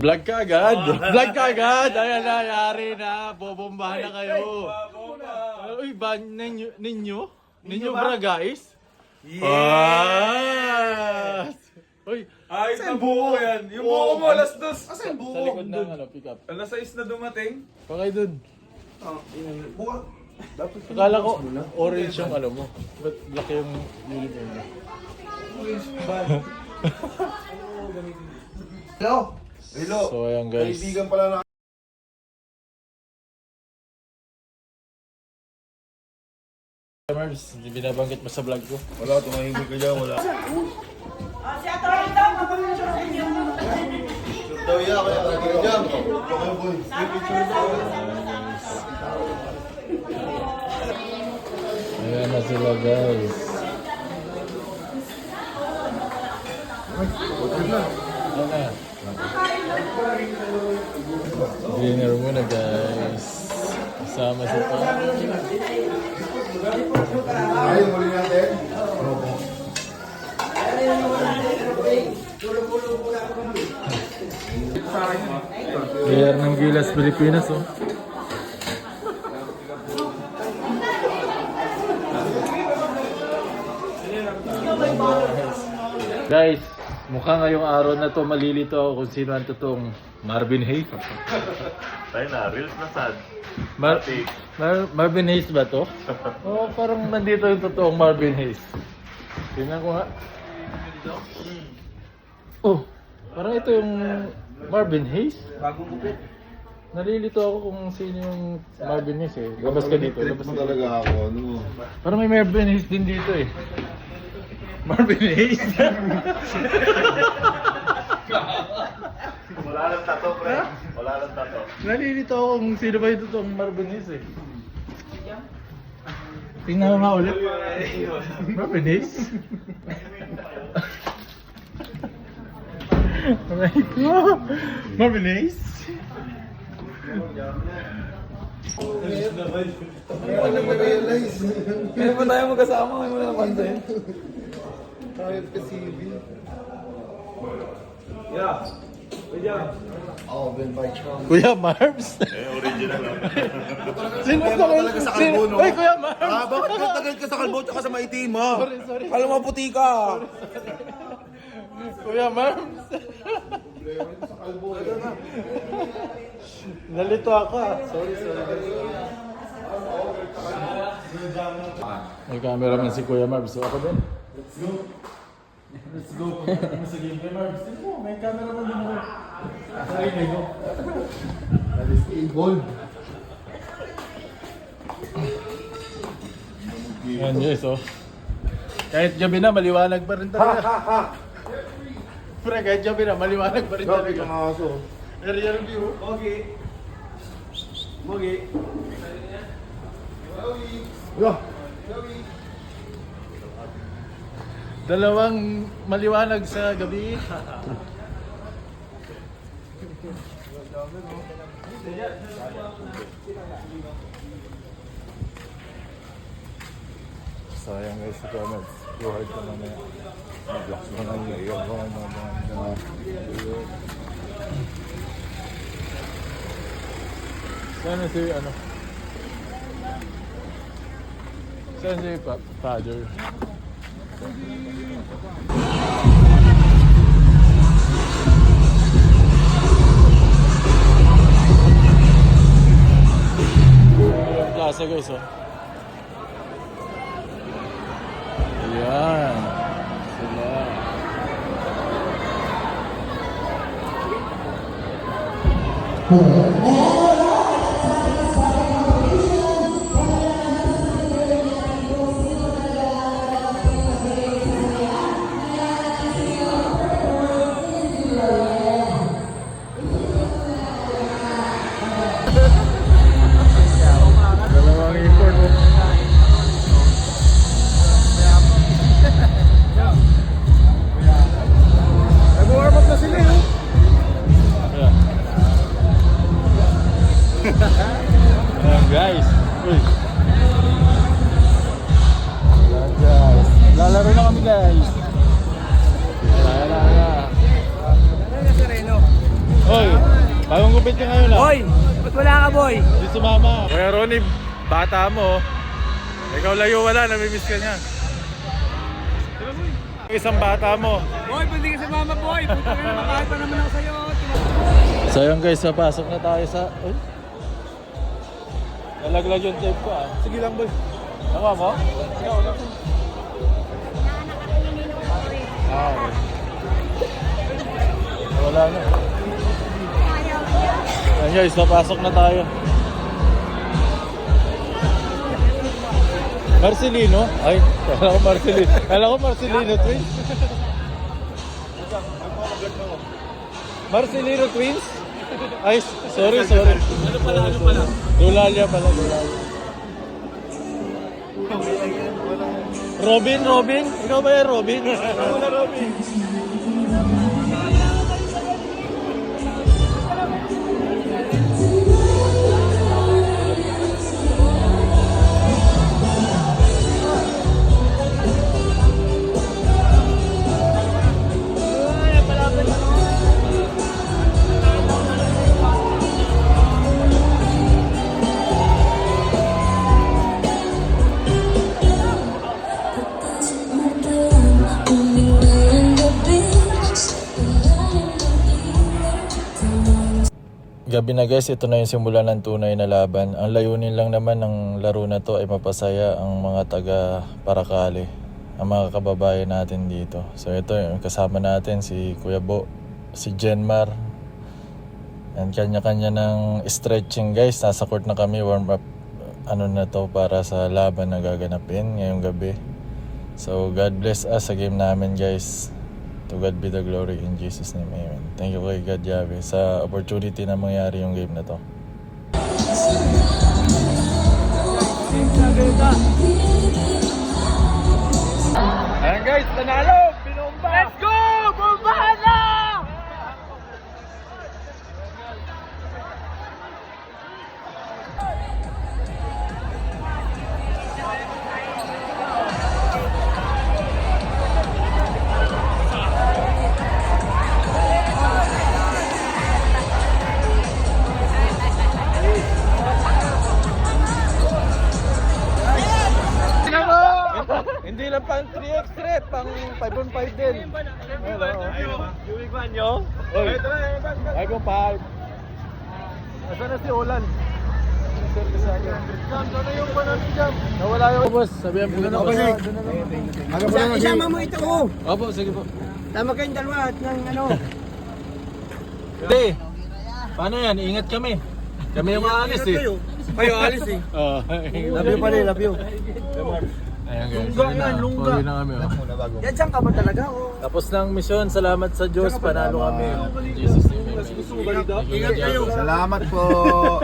Vlog ka agad! Vlog ka agad! Ayan na, yari na. Bobombahan na kayo. Uy, ba ninyo? Ninyo ba guys? Yes! Uy, Ayos na buko yan. Yung buko mo, alas 2. sa Asan yung buko? likod ng pick up. Alas 6 na dumating. Pakay dun. Buka. Akala ko orange yung mo. Ba't laki yung uniform mo? Hello? Hello? So ayan guys. Kaibigan pala na. Mars, hindi binabanggit mo sa vlog ko. Wala, tumahimik ka dyan, wala. Si Atty. daw, mapapicture sa inyo. Sure daw yan, kaya talaga ka dyan. Okay, boy. Ayan na sila guys. Ayan na. Dinner muna guys. Kasama si Pao. Ayaw, muli natin. Player ng Gilas Pilipinas oh. Guys, mukhang ngayong araw na to malilito ako kung sino ang totoong Marvin Hayes. Tayo na, reels na sad. Marvin Hayes ba to? Oo, parang nandito yung totoong Marvin Hayes. Tingnan ko nga. Oh, parang ito yung Marvin Hayes. Bagong gupit. Nalilito ako kung sino yung Marvin Hayes eh. Labas ka dito, Trip labas mo ka talaga dito. ako, ano mo. Parang may Marvin Hayes din dito eh. Marvin Hayes? Wala lang tato, pre. Wala lang tato. Nalilito ako kung sino ba yung totoong Marvin Hayes eh. Tingnan ko nga ulit. Marvin Hayes? Aray ko! Marvin Hayes? Ano mo realize? Kaya pa tayo magkasama, may muna napansin. Kahit kasi Bill. Yeah. Kuya. Oh, Ben Baichon. Kuya Marbs? Original. Sino Kaya mo talaga sa kalbo, no? Ay, Kuya Marbs! Ah, bakit ka tagal ka sa kalbo tsaka sa maitim, ha? Sorry. Alam mo, puti ka. Kuya Marbs! Sa kalbo, Nalito ako ah. Sorry. May cameraman si Kuya Marbs. So ako din. Let's go. Sige, Kuya Marbs. Tignan mo, may cameraman din ako. Sarili ko. Gold. Yan guys oh. Kahit gabi na, maliwanag pa rin talaga. Pre, kahit gabi na, maliwanag pa rin Grabe ka talaga. mga aso. Aerial view. Okay. Okay. Yeah. Dalawang maliwanag sa gabi. Sayang guys sa comments. Buhay ko na na. Mag-blocks mo na yun. Sana si ano? Sana si Father? Klase guys oh. Ayan. Sila. Dalawang import oh. Nag-warm up na sila, eh. Ayan. Ayan guys. Uy. Ayan guys. Lalaro na kami guys. Ayan. Hoy, bagong gupit ka ngayon ah. Boy! Ba't wala ka, boy? Hindi sumama. Kuya Ronnie, bata mo. Ikaw layo wala, namimiss ka niya. Isang bata mo. Boy, pwede ka sa mama, boy! Puto ka naman, kahit pa naman ako sa'yo. So yun guys, papasok na tayo sa... Uy. Nalaglag yung tape ko ah. Sige lang boy. Tama mo? Ah, okay. Wala na. Ayan guys, papasok na tayo. Marcelino? Ay, kala ko Marcelino. Kala ko Marcelino Twins. Marcelino Twins? Ay, sorry. Ano pala? Dulalia pala, Dulalia. Robin? Ikaw ba yan, Robin? Wala, Robin. Gabi na guys, ito na yung simula ng tunay na laban. Ang layunin lang naman ng laro na to ay mapasaya ang mga taga Paracale, ang mga kababayan natin dito. So ito yung kasama natin si Kuya Bo, si Jenmar. And kanya-kanya ng stretching guys. Nasa court na kami, warm up na to para sa laban na gaganapin ngayong gabi. So God bless us sa game namin guys. To God be the glory in Jesus' name, amen. Thank you kay God Yahweh sa opportunity na mangyari yung game na to. Ayan guys, panalo! Binomba! Let's go! Bombahan na! Hindi lang pang 3x threat, pang 5-on-5 din. Hello. Yung ba nyo? Ay kong 5. Asa na si Olan? Service sa akin. Jam, sana yung banana jam. Nawala yung... Boss, sabihan po na ako. Isama mo ito, oh! Opo, sige po. Tama kayong dalawa at ng ano. Hindi. Paano yan? Ingat kami. Kami yung aalis eh. Kayo, alis eh. Love you pala, love you. Ayan guys, lungga na kami. Yan, saan ka ba talaga? Oh? Tapos ng misyon, salamat sa Diyos, panalo kami. Jesus name. Ingat kayo. Salamat po.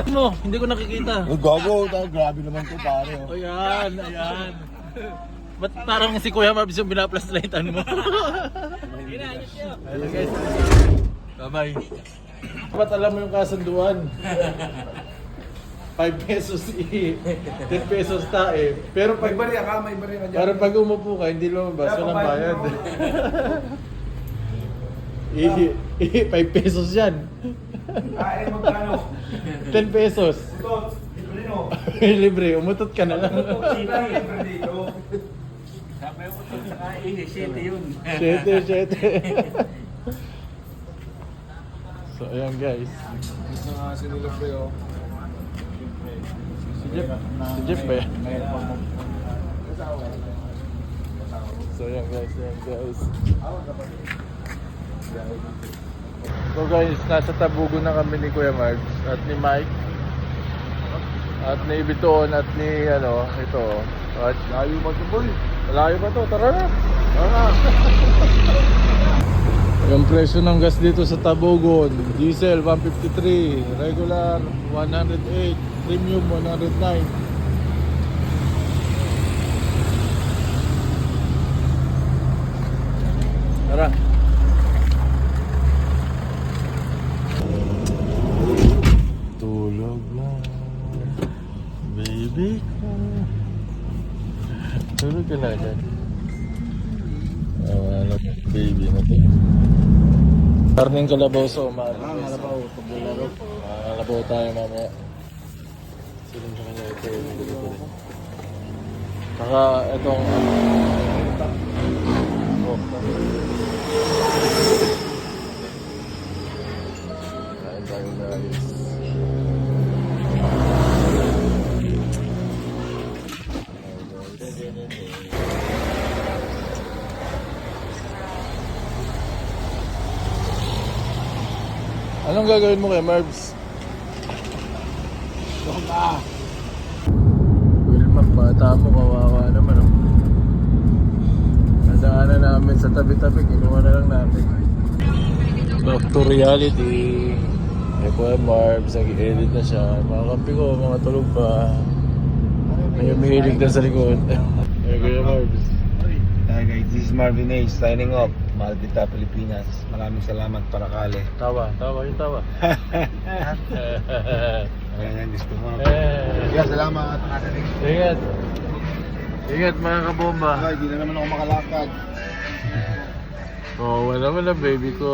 Mo, hindi ko nakikita. Gago, grabe naman to pare. O yan. Ba't parang si Kuya Mabs yung binaplaslightan mo? Hello guys. Bye-bye. Ba't alam mo yung kasunduan? 5 pesos 10 pesos tae. Pero pag May bariya ka dyan. para pag umupo ka, hindi lumabas, walang bayad. 5 pesos yan. Magkano? 10 pesos. Ito, libre no. Libre, umutot ka na lang. Sila, libre dito. Sabi ko ito sa kain, 7 yun. 7. So ayan guys. Gusto nga sinilipre oh. Si Jeff ba yan? So yan guys. So guys, nasa Tabugo na kami ni Kuya Margs at ni Mike at ni Bitoon at ni ito. At layo pa ito boy. Malayo pa to, tara na. Yung presyo ng gas dito sa Tabugon, diesel 153, regular 108, premium 109. Tara. Tulog na, baby ko. Tulog ka na dyan. Baby natin. Karning kalabaw sa umaga. Kalabaw, paglalaro. Kalabaw tayo mamaya. Silang sa kanya ito. Saka itong kain tayo guys. Anong gagawin mo kay Marbs? Wilmar, bata mo, kawawa naman. Oh. Nadaanan namin sa tabi-tabi, kinuha na lang namin. Back to reality. Eh po, Marbs, nag-edit na siya. Mga kampi ko, mga tulog pa. May umihilig na sa likod. Eh, Kuya Marbs. Hi guys, this is Marvin A. signing off. Maldita Pilipinas. Maraming salamat para kali. Tawa, yung tawa. Ayan, gusto mo. Eh, Salamat. ingat. Ingat mga kabomba. Ay, di na naman ako makalakad. Oh, wala naman na baby ko.